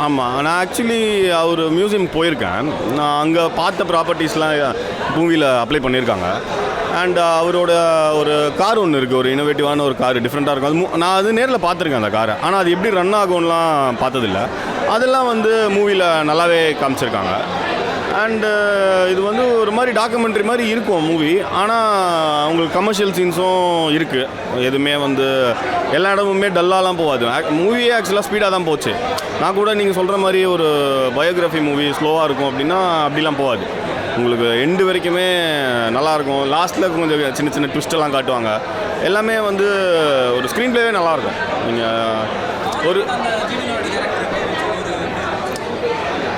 ஆமாம், நான் ஆக்சுவலி அவர் மியூசியம் போயிருக்கேன். நான் அங்கே பார்த்த ப்ராப்பர்ட்டிஸ்லாம் மூவியில் அப்ளை பண்ணியிருக்காங்க. அண்ட் அவரோட ஒரு கார் ஒன்று இருக்குது, ஒரு இன்னோவேட்டிவான ஒரு கார், டிஃப்ரெண்ட்டாக இருக்கும். அது நான் அது நேரில் பார்த்துருக்கேன் அந்த காரை. ஆனால் அது எப்படி ரன் ஆகும்லாம் பார்த்ததில்ல. அதெல்லாம் வந்து மூவியில் நல்லாவே காமிச்சிருக்காங்க. அண்டு இது வந்து ஒரு மாதிரி டாக்குமெண்ட்ரி மாதிரி இருக்கும் மூவி. ஆனால் உங்களுக்கு கமர்ஷியல் சீன்ஸும் இருக்குது. எதுவுமே வந்து எல்லா இடமுமே டல்லாலாம் போகாது. மூவியே ஆக்சுவலாக ஸ்பீடாக தான் போச்சு. நான் கூட நீங்கள் சொல்கிற மாதிரி ஒரு பயோகிராஃபி மூவி ஸ்லோவாக இருக்கும் அப்படின்னா அப்படிலாம் போகாது. உங்களுக்கு எண்டு வரைக்குமே நல்லாயிருக்கும். லாஸ்ட்டில் கொஞ்சம் சின்ன சின்ன ட்விஸ்டெல்லாம் காட்டுவாங்க. எல்லாமே வந்து ஒரு ஸ்க்ரீன் ப்ளேவே நல்லாயிருக்கும். நீங்கள் ஒரு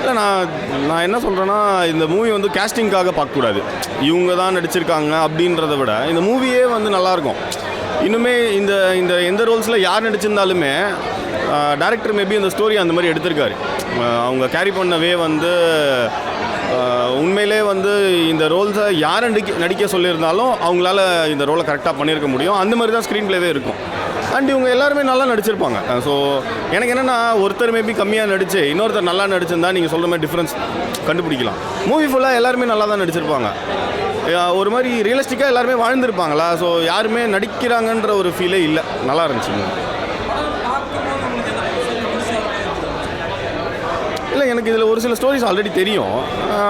இல்லை, நான் என்ன சொல்கிறேன்னா, இந்த மூவி வந்து கேஸ்டிங்காக பார்க்கக்கூடாது. இவங்க தான் நடிச்சிருக்காங்க அப்படின்றத விட இந்த மூவியே வந்து நல்லாயிருக்கும். இன்னுமே இந்த இந்த எந்த ரோல்ஸில் யார் நடிச்சிருந்தாலுமே டைரக்டர் மேபி இந்த ஸ்டோரி அந்த மாதிரி எடுத்திருக்காரு. அவங்க கேரி பண்ணவே வந்து உண்மையிலே வந்து இந்த ரோல்ஸை யார் நடிக்க சொல்லியிருந்தாலும் அவங்களால இந்த ரோலை கரெக்டாக பண்ணியிருக்க முடியும். அந்த மாதிரி தான் ஸ்க்ரீன் ப்ளேவே இருக்கும். அண்ட் இவங்க எல்லாருமே நல்லா நடிச்சிருப்பாங்க. ஸோ எனக்கு என்னென்னா, ஒருத்தர் மேபி கம்மியாக நடிச்சு இன்னொருத்தர் நல்லா நடிச்சிருந்தா நீங்கள் சொல்கிற மாதிரி டிஃப்ரென்ஸ் கண்டுபிடிக்கலாம். மூவி ஃபுல்லாக எல்லாருமே நல்லா தான் நடிச்சிருப்பாங்க. ஒரு மாதிரி ரியலிஸ்டிக்காக எல்லாருமே வாழ்ந்துருப்பாங்களா. ஸோ யாருமே நடிக்கிறாங்கன்ற ஒரு ஃபீலே இல்லை. நல்லா இருந்துச்சு. இல்லை, எனக்கு இதில் ஒரு சில ஸ்டோரிஸ் ஆல்ரெடி தெரியும்.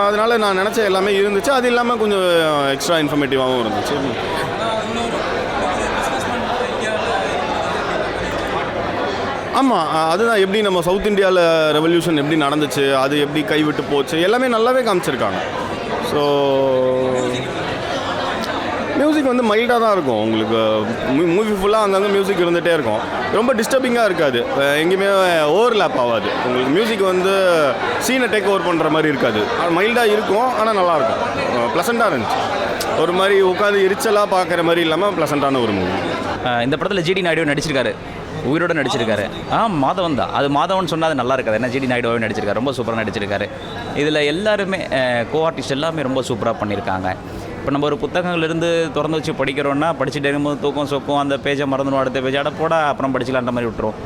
அதனால் நான் நினச்ச எல்லாமே இருந்துச்சு. அது இல்லாமல் கொஞ்சம் எக்ஸ்ட்ரா இன்ஃபர்மேட்டிவாகவும் இருந்துச்சு. ஆமாம், அதுதான் எப்படி நம்ம சவுத் இந்தியாவில் ரெவல்யூஷன் எப்படி நடந்துச்சு, அது எப்படி கைவிட்டு போச்சு, எல்லாமே நல்லாவே காமிச்சிருக்காங்க. ஸோ மியூசிக் வந்து மைல்டாக தான் இருக்கும். உங்களுக்கு மூவி ஃபுல்லாக அங்கங்கே மியூசிக் இருந்துகிட்டே இருக்கும். ரொம்ப டிஸ்டர்பிங்காக இருக்காது. எங்கேயுமே ஓவர்லேப் ஆகாது. உங்களுக்கு மியூசிக் வந்து சீனை டேக் ஓவர் பண்ணுற மாதிரி இருக்காது. மைல்டாக இருக்கும், ஆனால் நல்லாயிருக்கும். ப்ளசண்ட்டாக இருந்துச்சு. ஒரு மாதிரி உட்காந்து எரிச்சலாக பார்க்குற மாதிரி இல்லாமல் ப்ளசண்ட்டான ஒரு மூவி. இந்த படத்தில் ஜிடி நாயுடு நடிச்சிருக்காரு, உயிரோட நடிச்சிருக்காரு. மாதவன் தான். அது மாதவன் சொன்னால் அது நல்லா இருக்காது. ஏன்னா ஜிடி நாயுடுவாகவே நடிச்சிருக்காரு, ரொம்ப சூப்பராக நடிச்சிருக்காரு. இதில் எல்லாருமே கோ ஆர்டிஸ்ட் எல்லாமே ரொம்ப சூப்பராக பண்ணியிருக்காங்க. இப்போ நம்ம ஒரு புத்தகங்கள்லேருந்து திறந்து வச்சு படிக்கிறோன்னா, படிச்சுட்டு இருக்கும்போது தூக்கம் சொக்கும், அந்த பேஜை மறந்துடும், அடுத்த பேஜ் போட அப்புறம் படிச்சிக்கலான்ற மாதிரி விட்டுரும்.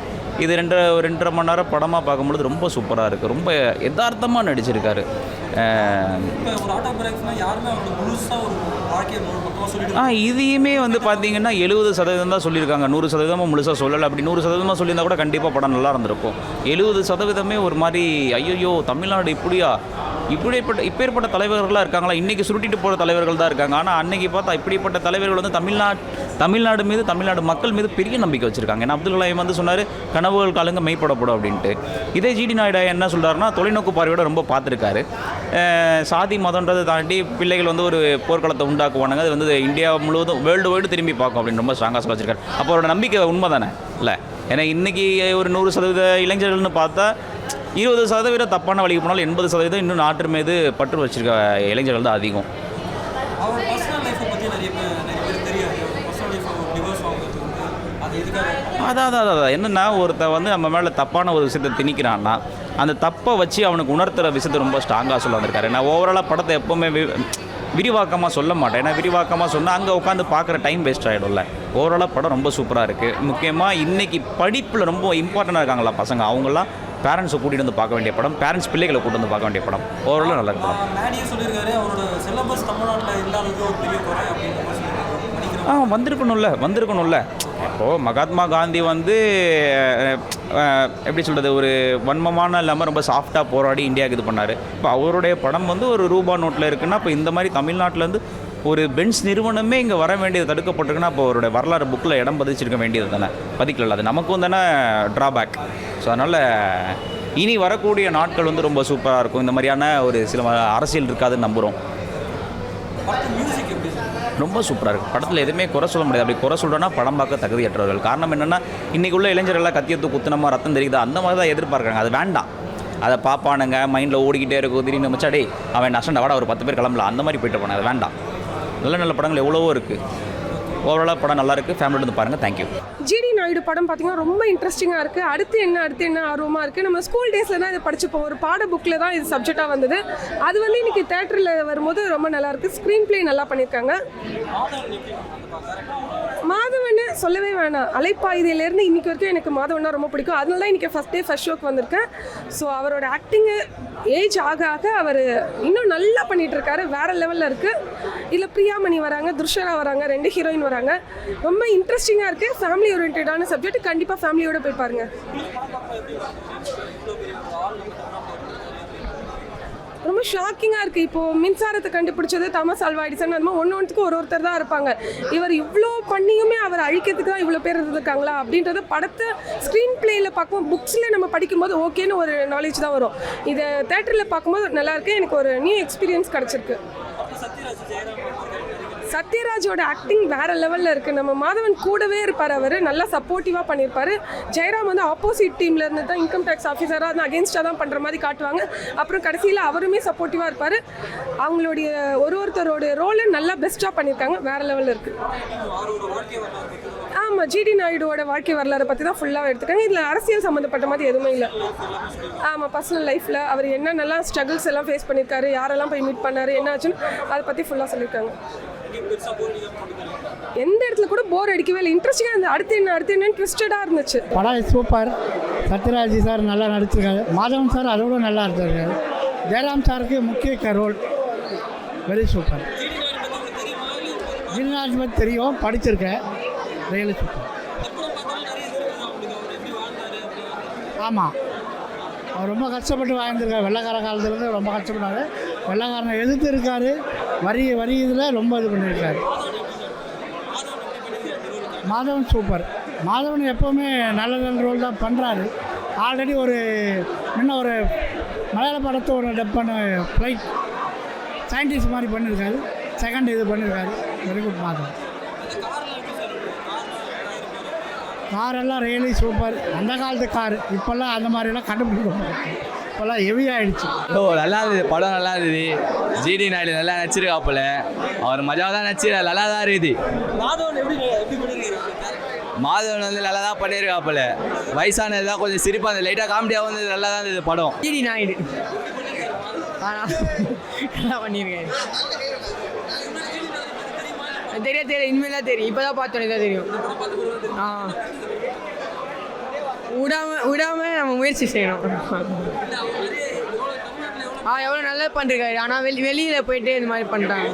இது 2.5 மணி நேரம் படமாக பார்க்கும்பொழுது ரொம்ப சூப்பராக இருக்குது. ரொம்ப யதார்த்தமாக நடிச்சிருக்காரு. இதையுமே வந்து பார்த்தீங்கன்னா 70% தான் சொல்லியிருக்காங்க. 100% முழுசாக சொல்லலை. அப்படி 100% சொல்லியிருந்தால் கூட கண்டிப்பாக படம் நல்லா இருந்திருக்கும். 70% ஒரு மாதிரி ஐயோ தமிழ்நாடு இப்படியா, இப்பேற்பட்ட தலைவர்களாக இருக்காங்களா, இன்றைக்கி சுருட்டிட்டு போகிற தலைவர்கள் தான் இருக்காங்க. ஆனால் அன்றைக்கி பார்த்தா இப்படிப்பட்ட தலைவர்கள் வந்து தமிழ்நாடு மீது, தமிழ்நாடு மக்கள் மீது பெரிய நம்பிக்கை வச்சுருக்காங்க. ஏன்னா அப்துல் கலாம் வந்து சொன்னார், கனவுகள் காலங்க மெய்ப்படப்படும் அப்படின்ட்டு. இதே ஜிடி நாயுடு என்ன சொல்கிறாருன்னா, தொலைநோக்கு பார்வையோட ரொம்ப பார்த்துருக்காரு. சாதி மதன்றதை தாண்டி பிள்ளைகள் வந்து ஒரு போர்க்களத்தை உண்டாக்குவானுங்க, அது வந்து இந்தியா முழுவதும் வேர்ல்டு வைடு திரும்பி பார்க்கும் அப்படின்னு ரொம்ப ஸ்ட்ராங்காக சொல்ல வச்சுருக்காரு. அப்போ அவரோட நம்பிக்கை உண்மை தானே இல்லை? ஏன்னா இன்றைக்கி ஒரு 100% இளைஞர்கள்னு பார்த்தா 20% தப்பான வழிக்கு போனாலும் 80% இன்னும் நாட்டு மீது பற்று வச்சுருக்க இளைஞர்கள் தான் அதிகம். அதான் என்னென்னா, ஒருத்தர் வந்து நம்ம மேலே தப்பான ஒரு விஷயத்தை திணிக்கிறான்னா, அந்த தப்பை வச்சு அவனுக்கு உணர்த்துகிற விஷயத்தை ரொம்ப ஸ்ட்ராங்காக சொல்ல வந்திருக்காரு. ஏன்னா ஓவராலாக படத்தை எப்போவுமே விரிவாக்கமாக சொல்ல மாட்டேன். ஏன்னா விரிவாக்கமாக சொன்னால் அங்கே உட்காந்து பார்க்குற டைம் வேஸ்ட் ஆகிடும்ல. ஓவராலாக படம் ரொம்ப சூப்பராக இருக்குது. முக்கியமாக இன்றைக்கி படிப்பில் ரொம்ப இம்பார்ட்டண்ட்டாக இருக்காங்களா பசங்க, அவங்களாம் பேரண்ட்ஸை கூட்டிகிட்டு வந்து பார்க்க வேண்டிய படம், பேரண்ட்ஸ் பிள்ளைகளை கூட்டிட்டு வந்து பார்க்க வேண்டிய படம். ஓவராலாக நல்லா இருக்கு படம். வந்திருக்கணும்ல. இப்போது மகாத்மா காந்தி வந்து எப்படி சொல்கிறது, ஒரு வன்மமான இல்லாமல் ரொம்ப சாஃப்டாக போராடி இந்தியாவுக்கு இது பண்ணார். இப்போ அவருடைய படம் வந்து ஒரு ரூபா நோட்டில் இருக்குன்னா, இப்போ இந்த மாதிரி தமிழ்நாட்டிலேருந்து ஒரு பென்ஸ் நிறுவனமே இங்கே வர வேண்டியது தடுக்கப்பட்டிருக்குன்னா, இப்போ அவருடைய வரலாறு புக்கில் இடம் பதிச்சிருக்க வேண்டியது தானே, பதிக்கல. அது நமக்கும் தானே ட்ராபேக். ஸோ அதனால் இனி வரக்கூடிய நாட்கள் வந்து ரொம்ப சூப்பராக இருக்கும். இந்த மாதிரியான ஒரு சில அரசியல் இருக்காதுன்னு நம்புகிறோம். ரொம்ப சூப்பராக இருக்குது. படத்தில் எதுவுமே குறை சொல்ல முடியாது. அப்படி குறை சொல்கிறோன்னா படம் பார்க்க தகுதியற்றவர்கள். காரணம் என்னென்னா, இன்றைக்கி உள்ள இளைஞர்கள்லாம் கத்தியத்து குத்துனமா ரத்தம் தெரியுதா அந்த மாதிரி தான் எதிர்பார்க்குறாங்க. அது வேண்டாம். அதை பார்ப்பானுங்க, மைண்டில் ஓடிக்கிட்டே இருக்கும். திடீர்னு மச்சாடே அவன் நஷ்டம் வாடா ஒரு 10 பேர் கிளம்பலாம், அந்த மாதிரி போய்ட்டு போனேன். அது வேண்டாம். நல்ல படங்கள் எவ்வளவோ இருக்குது. ஓவராலாக படம் நல்லாயிருக்கு. ஃபேமிலியோட வந்து பாருங்கள். தேங்க்யூ. ஜிடி நாயுடு படம் பார்த்திங்கன்னா ரொம்ப இன்ட்ரெஸ்டிங்காக இருக்குது. அடுத்து என்ன ஆர்வமாக இருக்குது. நம்ம ஸ்கூல் டேஸில் தான் இதை படிச்சுப்போம். ஒரு பாட புக்கில் தான் இது சப்ஜெக்டாக வந்தது. அது வந்து இன்றைக்கி தேட்டரில் வரும்போது ரொம்ப நல்லாயிருக்கு. ஸ்க்ரீன் ப்ளே நல்லா பண்ணியிருக்காங்க. மாதவன் சொல்லவே வேணாம். அலைப்பாயுதையிலேருந்து இன்னைக்கு வரைக்கும் எனக்கு மாதவன்னா ரொம்ப பிடிக்கும். அதனால தான் இன்றைக்கி ஃபஸ்ட் டே ஃபஸ்ட் ஷோக்கு வந்திருக்கேன். ஸோ அவரோட ஆக்டிங்கு ஏஜ் ஆக ஆக அவர் இன்னும் நல்லா பண்ணிகிட்ருக்காரு. வேறு லெவலில் இருக்குது. இதில் பிரியாமணி வராங்க, துர்ஷரா வராங்க, 2 ஹீரோயின் வராங்க. ரொம்ப இன்ட்ரெஸ்டிங்காக இருக்குது. ஃபேமிலி ஓரியன்டான சப்ஜெக்ட். கண்டிப்பாக ஃபேமிலியோடு போய் பாருங்க. ரொம்ப ஷாக்கிங்காக இருக்குது. இப்போது மின்சாரத்தை கண்டுபிடிச்சது தாமஸ் ஆல்வா எடிசன். அது மாதிரி ஒன்றுத்துக்கு ஒருத்தர் தான் இருப்பாங்க. இவர் இவ்வளோ பண்ணியுமே அவர் அழிக்கிறதுக்கு தான் இவ்வளோ பேர் இருந்திருக்காங்களா அப்படின்றத படத்தை ஸ்க்ரீன் பிளேயில் பார்க்கும்போது, புக்ஸில் நம்ம படிக்கும்போது ஓகேன்னு ஒரு நாலேஜ் தான் வரும். இதை தேட்டரில் பார்க்கும்போது நல்லாயிருக்கு. எனக்கு ஒரு நியூ எக்ஸ்பீரியன்ஸ் கிடச்சிருக்கு. சத்யராஜோட ஆக்டிங் வேறு லெவலில் இருக்குது. நம்ம மாதவன் கூடவே இருப்பார். அவர் நல்லா சப்போர்ட்டிவாக பண்ணியிருப்பார். ஜெயராம் வந்து ஆப்போசிட் டீமில் இருந்து தான் இன்கம் டேக்ஸ் ஆஃபீஸராக வந்து அகேன்ஸ்டாக தான் பண்ணுற மாதிரி காட்டுவாங்க. அப்புறம் கடைசியில் அவருமே சப்போர்ட்டிவாக இருப்பார். அவங்களுடைய ஒருத்தரோட ரோலை நல்லா பெஸ்ட்டாக பண்ணியிருக்காங்க. வேறு லெவலில் இருக்குது. ஆமாம், ஜிடி நாயுடுவோட வாழ்க்கை வரலாறை பற்றி தான் ஃபுல்லாக எடுத்துக்காங்க. இதில் அரசியல் சம்மந்தப்பட்ட மாதிரி எதுவுமே இல்லை. ஆமாம், பர்சனல் லைஃப்பில் அவர் என்னென்னலாம் ஸ்ட்ரகிள்ஸ் எல்லாம் ஃபேஸ் பண்ணியிருக்காரு, யாரெல்லாம் போய் மீட் பண்ணார், என்ன ஆச்சுன்னு அதை பற்றி ஃபுல்லாக சொல்லியிருக்காங்க. எந்த இடத்துல கூட போர் அடிக்கவே இல்லை. இன்ட்ரெஸ்டிங்காக இருந்தது. அடுத்து என்னன்னு ட்விஸ்டடாக இருந்துச்சு. படம் சூப்பர். சத்யராஜ் சார் நல்லா நடிச்சிருக்காரு. மாதவன் சார் அதோட நல்லா இருந்திருக்காரு. ஜெயராம் சாருக்கு முக்கிய ரோல். Very super. ஜில்ராஜ் பற்றி தெரியும், படிச்சிருக்கேன். Really super. ஆமாம், அவர் ரொம்ப கஷ்டப்பட்டு வாழ்ந்துருக்காரு. வெள்ளைக்கார காலத்துலேருந்து ரொம்ப கஷ்டப்பட்டார். வெள்ளைக்காரனை எதிர்த்து இருக்கார். வரி இதில் ரொம்ப இது பண்ணியிருக்காரு. மாதவன் சூப்பர். மாதவன் எப்போவுமே நல்ல ரோல் தான் பண்ணுறாரு. ஆல்ரெடி ஒரு மலையாள படத்தை ஒரு டப் பண்ண ஃப்ளைட் சயின்டிஸ்ட் மாதிரி பண்ணியிருக்காரு. செகண்ட் இது பண்ணியிருக்காரு. Very good. மாதவன் காரெல்லாம் ரியலி சூப்பர். அந்த காலத்து கார் இப்போல்லாம் அந்த மாதிரிலாம் கண்டுபிடிக்க இப்போல்லாம் ஹெவி ஆகிடுச்சு. நல்லா இருந்தது. படம் நல்லா இருந்தது. ஜிடி நாயுடு நல்லா நடிச்சிருக்காப்புல. அவர் மஜாவாக தான் நடிச்சிருக்காரு. நல்லா தான் இருக்குது. மாதவன் வந்து நல்லா தான் பண்ணியிருக்காப்புல. வயசானது தான் கொஞ்சம் சிரிப்பாக இருந்தது. லைட்டாக காமெடியாக வந்து நல்லா தான் இருந்தது படம். ஜிடி நாயுடு நல்லா பண்ணியிருக்கேன். தெரியும் இனிமேல் தான் தெரியும். இப்போ தான் பார்த்தோன்னே தான் தெரியும். விடாமல் நம்ம முயற்சி செய்யணும். எவ்வளோ நல்லா பண்ணிருக்காரு. ஆனால் வெளியில் போயிட்டு இந்த மாதிரி பண்ணுறாங்க.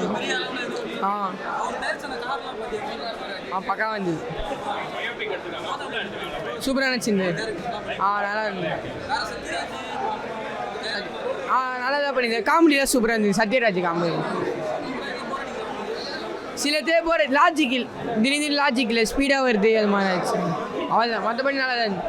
பக்கம் வந்தது. சூப்பராக நினச்சிருந்தது. நல்லா இருந்தது. நல்லா தான் பண்ணியிருந்தேன். காமெடியாக சூப்பராக இருந்தது. சத்யராஜ் காமெடி சில தேவை லாஜிக்கில் திடீர்னு லாஜிக்கில் ஸ்பீடாக வருது. அது மாதிரி ஆச்சு. அவ்வளோதான். மற்றபடி நல்லா தான் இருந்துச்சு.